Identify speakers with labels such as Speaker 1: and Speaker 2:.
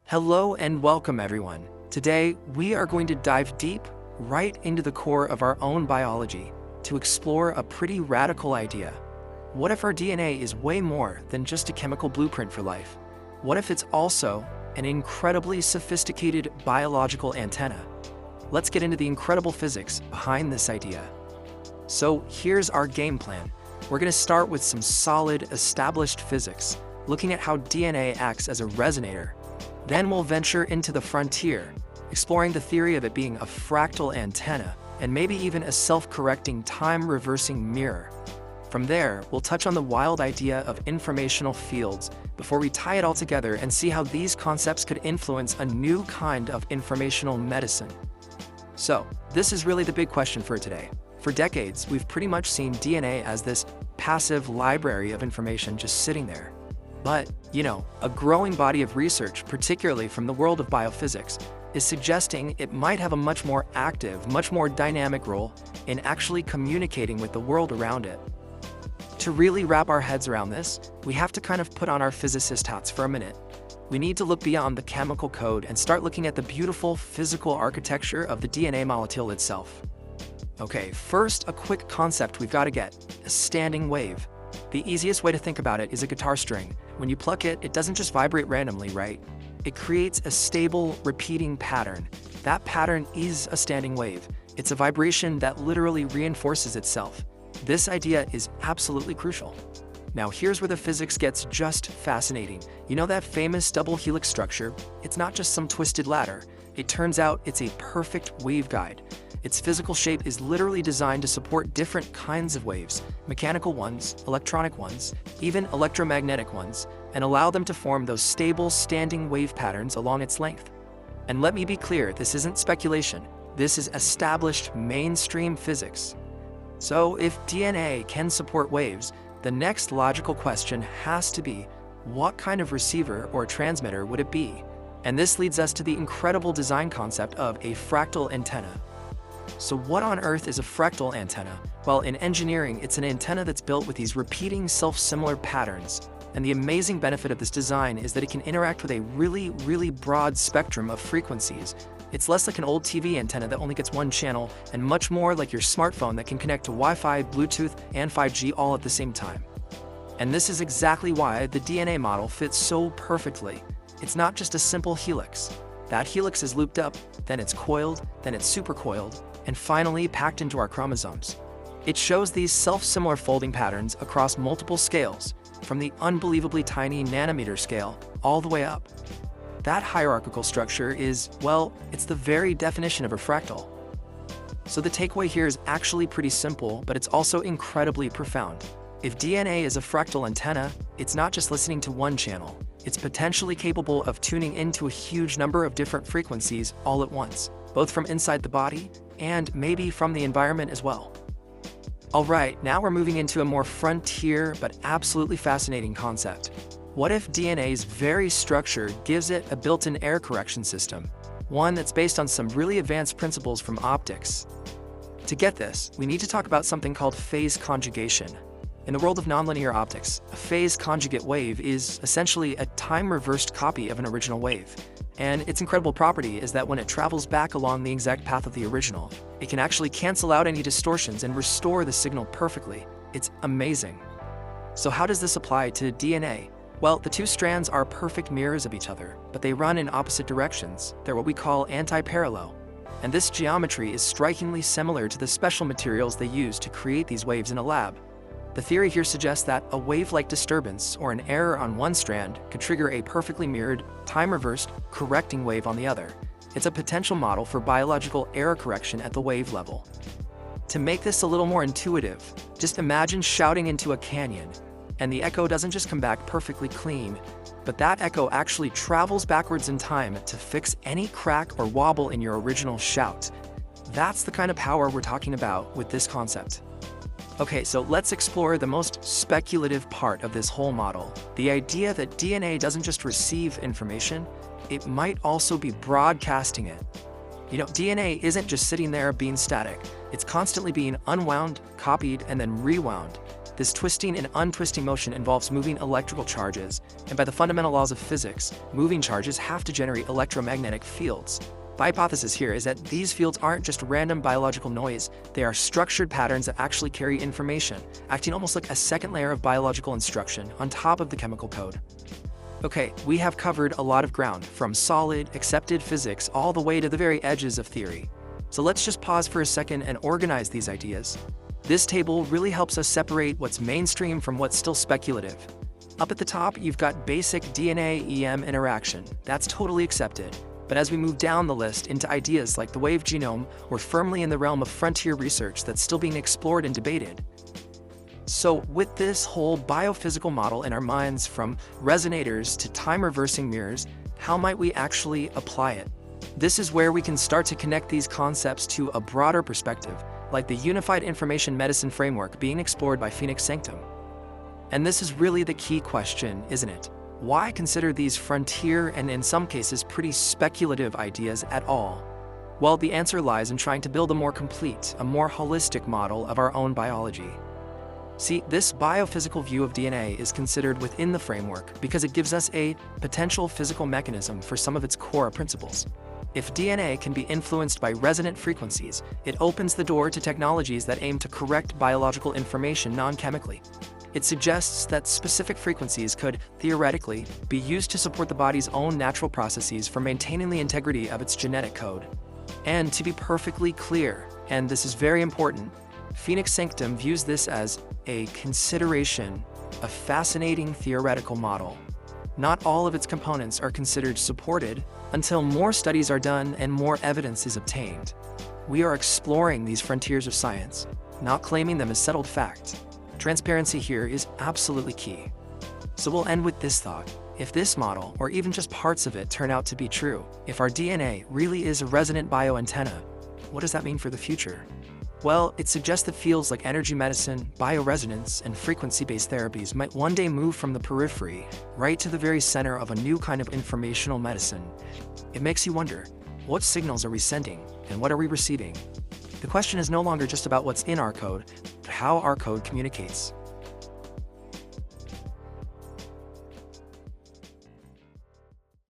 Speaker 1: Hello and welcome everyone. Today, we are going to dive deep right into the core of our own biology to explore a pretty radical idea. What if our DNA is way more than just a chemical blueprint for life? What if it's also an incredibly sophisticated biological antenna? Let's get into the incredible physics behind this idea. So here's our game plan. We're going to start with some solid, established physics, looking at how DNA acts as a resonator. Then we'll venture into the frontier, exploring the theory of it being a fractal antenna, and maybe even a self-correcting time-reversing mirror. From there, we'll touch on the wild idea of informational fields before we tie it all together and see how these concepts could influence a new kind of informational medicine. So, this is really the big question for today. For decades, we've pretty much seen DNA as this passive library of information just sitting there. But, a growing body of research, particularly from the world of biophysics, is suggesting it might have a much more active, much more dynamic role in actually communicating with the world around it. To really wrap our heads around this, we have to kind of put on our physicist hats for a minute. We need to look beyond the chemical code and start looking at the beautiful physical architecture of the DNA molecule itself. Okay, first, a quick concept we've got to get: a standing wave. The easiest way to think about it is a guitar string. When you pluck it, it doesn't just vibrate randomly, right? It creates a stable, repeating pattern. That pattern is a standing wave. It's a vibration that literally reinforces itself. This idea is absolutely crucial. Now here's where the physics gets just fascinating. You know that famous double-helix structure? It's not just some twisted ladder. It turns out it's a perfect waveguide. Its physical shape is literally designed to support different kinds of waves, mechanical ones, electronic ones, even electromagnetic ones, and allow them to form those stable, standing wave patterns along its length. And let me be clear, this isn't speculation. This is established mainstream physics. So if DNA can support waves, the next logical question has to be, what kind of receiver or transmitter would it be? And this leads us to the incredible design concept of a fractal antenna. So what on earth is a fractal antenna? Well, in engineering, it's an antenna that's built with these repeating self-similar patterns. And the amazing benefit of this design is that it can interact with a really, really broad spectrum of frequencies. It's less like an old TV antenna that only gets one channel, and much more like your smartphone that can connect to Wi-Fi, Bluetooth, and 5G all at the same time. And this is exactly why the DNA model fits so perfectly. It's not just a simple helix. That helix is looped up, then it's coiled, then it's supercoiled, and finally packed into our chromosomes. It shows these self-similar folding patterns across multiple scales, from the unbelievably tiny nanometer scale all the way up. That hierarchical structure is, well, it's the very definition of a fractal. So the takeaway here is actually pretty simple, but it's also incredibly profound. If DNA is a fractal antenna, it's not just listening to one channel. It's potentially capable of tuning into a huge number of different frequencies all at once, both from inside the body and maybe from the environment as well. Alright, now we're moving into a more frontier but absolutely fascinating concept. What if DNA's very structure gives it a built-in error correction system, one that's based on some really advanced principles from optics? To get this, we need to talk about something called phase conjugation. In the world of nonlinear optics, a phase conjugate wave is essentially a time-reversed copy of an original wave. And its incredible property is that when it travels back along the exact path of the original, it can actually cancel out any distortions and restore the signal perfectly. It's amazing. So how does this apply to DNA? Well, the two strands are perfect mirrors of each other, but they run in opposite directions. They're what we call anti-parallel. And this geometry is strikingly similar to the special materials they use to create these waves in a lab. The theory here suggests that a wave-like disturbance or an error on one strand could trigger a perfectly mirrored, time-reversed, correcting wave on the other. It's a potential model for biological error correction at the wave level. To make this a little more intuitive, just imagine shouting into a canyon, and the echo doesn't just come back perfectly clean, but that echo actually travels backwards in time to fix any crack or wobble in your original shout. That's the kind of power we're talking about with this concept. Okay, so let's explore the most speculative part of this whole model, the idea that DNA doesn't just receive information, it might also be broadcasting it. DNA isn't just sitting there being static, it's constantly being unwound, copied, and then rewound. This twisting and untwisting motion involves moving electrical charges, and by the fundamental laws of physics, moving charges have to generate electromagnetic fields. The hypothesis here is that these fields aren't just random biological noise, they are structured patterns that actually carry information, acting almost like a second layer of biological instruction on top of the chemical code. Okay, we have covered a lot of ground, from solid, accepted physics all the way to the very edges of theory. So let's just pause for a second and organize these ideas. This table really helps us separate what's mainstream from what's still speculative. Up at the top, you've got basic DNA-EM interaction. That's totally accepted. But as we move down the list into ideas like the wave genome, we're firmly in the realm of frontier research that's still being explored and debated. So with this whole biophysical model in our minds, from resonators to time-reversing mirrors, how might we actually apply it? This is where we can start to connect these concepts to a broader perspective, like the unified information medicine framework being explored by Sanctum. And this is really the key question, isn't it? Why consider these frontier and in some cases pretty speculative ideas at all? Well, the answer lies in trying to build a more complete, a more holistic model of our own biology. See, this biophysical view of DNA is considered within the framework because it gives us a potential physical mechanism for some of its core principles. If DNA can be influenced by resonant frequencies, it opens the door to technologies that aim to correct biological information non-chemically. It suggests that specific frequencies could, theoretically, be used to support the body's own natural processes for maintaining the integrity of its genetic code. And to be perfectly clear, and this is very important, Sanctum views this as a consideration, a fascinating theoretical model. Not all of its components are considered supported until more studies are done and more evidence is obtained. We are exploring these frontiers of science, not claiming them as settled fact. Transparency here is absolutely key. So we'll end with this thought. If this model, or even just parts of it, turn out to be true, if our DNA really is a resonant bioantenna, what does that mean for the future? Well, it suggests that fields like energy medicine, bioresonance, and frequency-based therapies might one day move from the periphery right to the very center of a new kind of informational medicine. It makes you wonder, what signals are we sending, and what are we receiving? The question is no longer just about what's in our code, but how our code communicates.